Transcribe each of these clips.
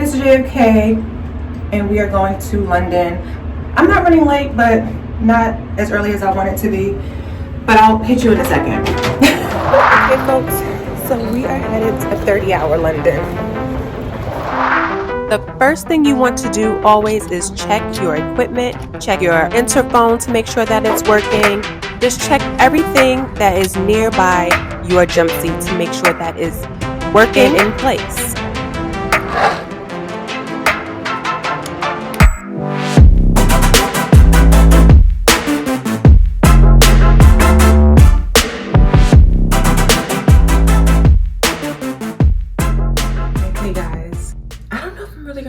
headed to JFK and we are going to London. I'm not running late, but not as early as I want it to be. But I'll hit you in a second. Okay, folks, so we are headed to 30-hour London. The first thing you want to do always is check your equipment, check your interphone to make sure that it's working. Just check everything that is nearby your jump seat to make sure that is working in place.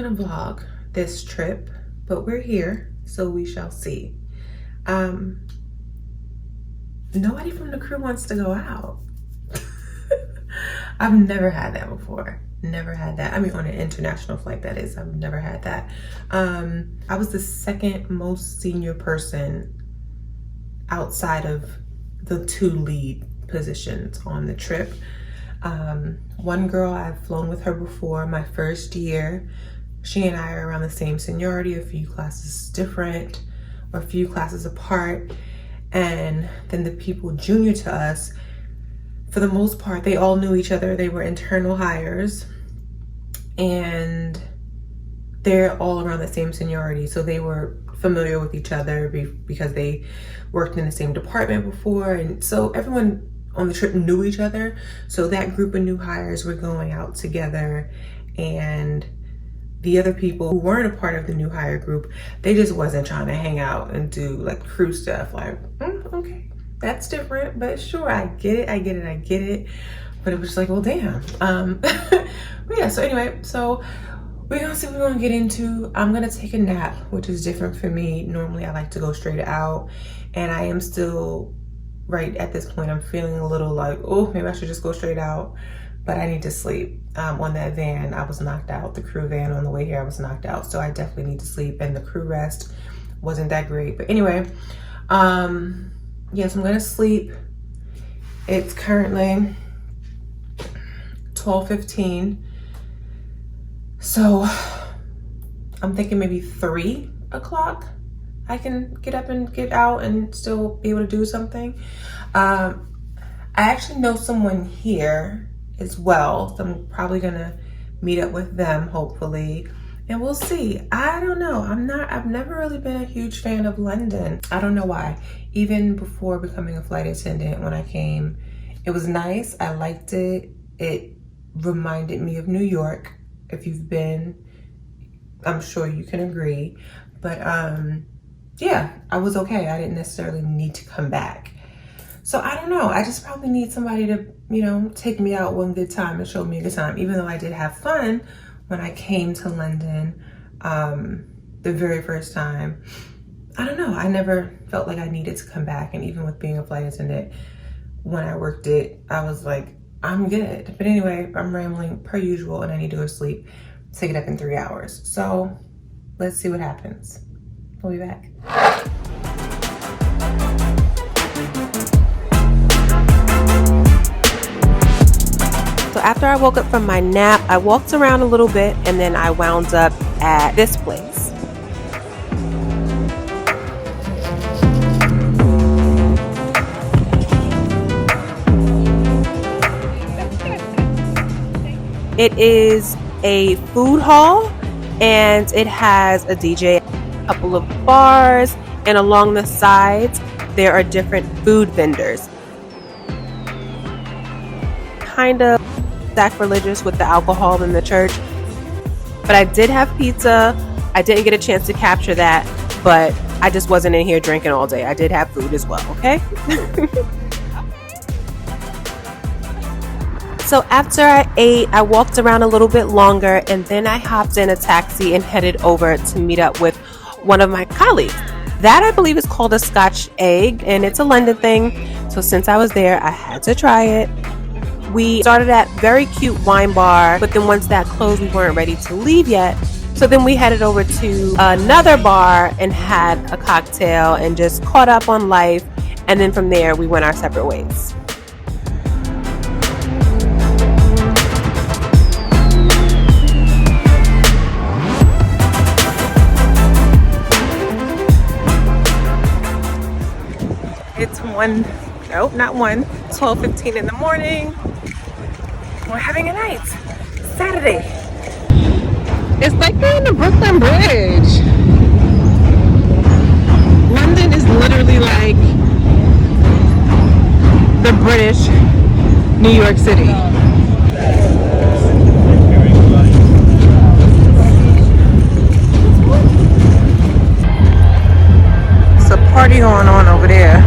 Vlog this trip, but we're here, so we shall see. Nobody from the crew wants to go out. I've never had that before. Never had that. I mean, on an international flight, that is. I've never had that. I was the second most senior person outside of the 2 lead positions on the trip. One girl, I've flown with her before, my first year. She and I are around the same seniority, a few classes different, or a few classes apart. And then the people junior to us, for the most part, they all knew each other. They were internal hires, and they're all around the same seniority. So they were familiar with each other because they worked in the same department before. And so everyone on the trip knew each other. So that group of new hires were going out together, and the other people who weren't a part of the new hire group, they just wasn't trying to hang out and do like crew stuff. Like, okay, that's different, but sure, I get it. But it was just like, well, damn. But yeah, so anyway, so we're gonna see what we're gonna get into. I'm gonna take a nap, which is different for me. Normally I like to go straight out, and I am still, right at this point, I'm feeling a little like, oh, maybe I should just go straight out. But I need to sleep. On that van, I was knocked out. The crew van on the way here, I was knocked out. So I definitely need to sleep, and the crew rest wasn't that great. But anyway, yes, I'm gonna sleep. It's currently 12:15. So I'm thinking maybe 3 o'clock I can get up and get out and still be able to do something. I actually know someone here as well, so I'm probably gonna meet up with them, hopefully, and we'll see. I don't know. I've never really been a huge fan of London. I don't know why. Even before becoming a flight attendant, when I came, it was nice. I liked it. It reminded me of New York. If you've been, I'm sure you can agree. But yeah, I was okay. I didn't necessarily need to come back. So I don't know, I just probably need somebody to, you know, take me out one good time and show me a good time. Even though I did have fun when I came to London the very first time, I don't know, I never felt like I needed to come back. And even with being a flight attendant, when I worked it, I was like, I'm good. But anyway, I'm rambling per usual, and I need to go to sleep, take it up in 3 hours. So let's see what happens. We'll be back. So after I woke up from my nap, I walked around a little bit, and then I wound up at this place. It is a food hall, and it has a DJ, a couple of bars, and along the sides there are different food vendors. Kind of sacrilegious with the alcohol in the church, but I did have pizza. I didn't get a chance to capture that, but I just wasn't in here drinking all day. I did have food as well, okay? So after I ate, I walked around a little bit longer, and then I hopped in a taxi and headed over to meet up with one of my colleagues. That, I believe, is called a Scotch egg, and it's a London thing. So since I was there, I had to try it. We started at very cute wine bar, but then once that closed, we weren't ready to leave yet. So then we headed over to another bar and had a cocktail and just caught up on life. And then from there, we went our separate ways. 12:15 in the morning. We're having a night. Saturday. It's like they're on the Brooklyn Bridge. London is literally like the British New York City. It's a party going on over there.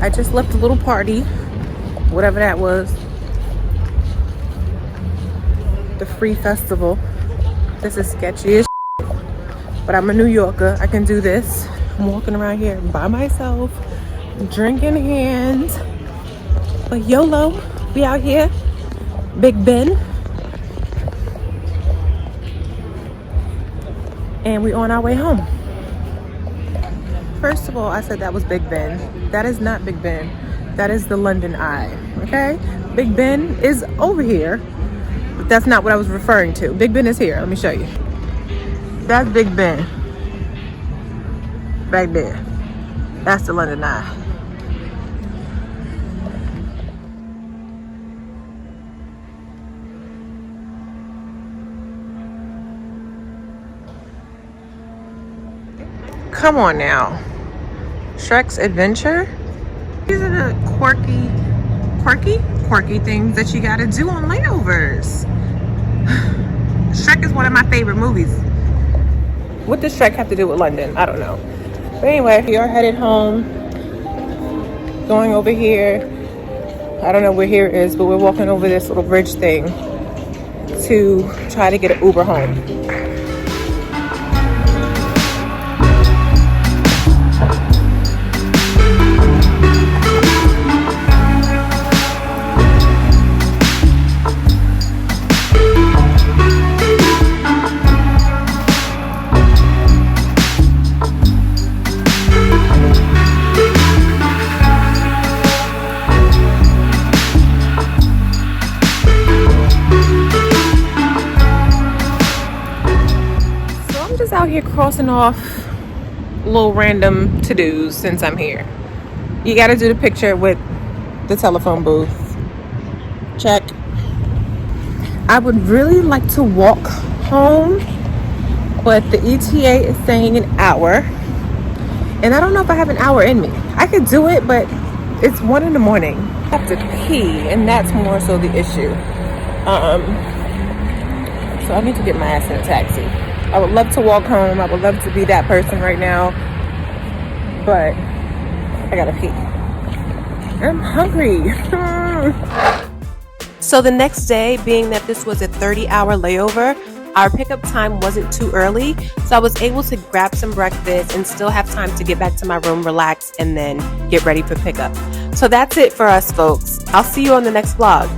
I just left a little party, whatever that was. The free festival. This is sketchy as shit, but I'm a New Yorker. I can do this. I'm walking around here by myself, drink in hand. But YOLO, we out here. Big Ben. And we on our way home. First of all, I said that was Big Ben. That is not Big Ben. That is the London Eye, okay? Big Ben is over here, but that's not what I was referring to. Big Ben is here. Let me show you. That's Big Ben. Back there. That's the London Eye. Come on now. Shrek's Adventure. These are the quirky things that you gotta do on layovers. Shrek is one of my favorite movies. What does Shrek have to do with London? I don't know. But anyway, we are headed home. Going over here. I don't know where here is, but we're walking over this little bridge thing to try to get an Uber home. Out here crossing off little random to-dos since I'm here. You got to do the picture with the telephone booth. Check. I would really like to walk home, but the ETA is saying an hour, and I don't know if I have an hour in me. I could do it, but it's 1 in the morning. I have to pee, and that's more so the issue. So I need to get my ass in a taxi. I would love to walk home. I would love to be that person right now, but I gotta pee. I'm hungry. So the next day, being that this was a 30-hour layover, our pickup time wasn't too early, so I was able to grab some breakfast and still have time to get back to my room, relax, and then get ready for pickup. So that's it for us, folks. I'll see you on the next vlog.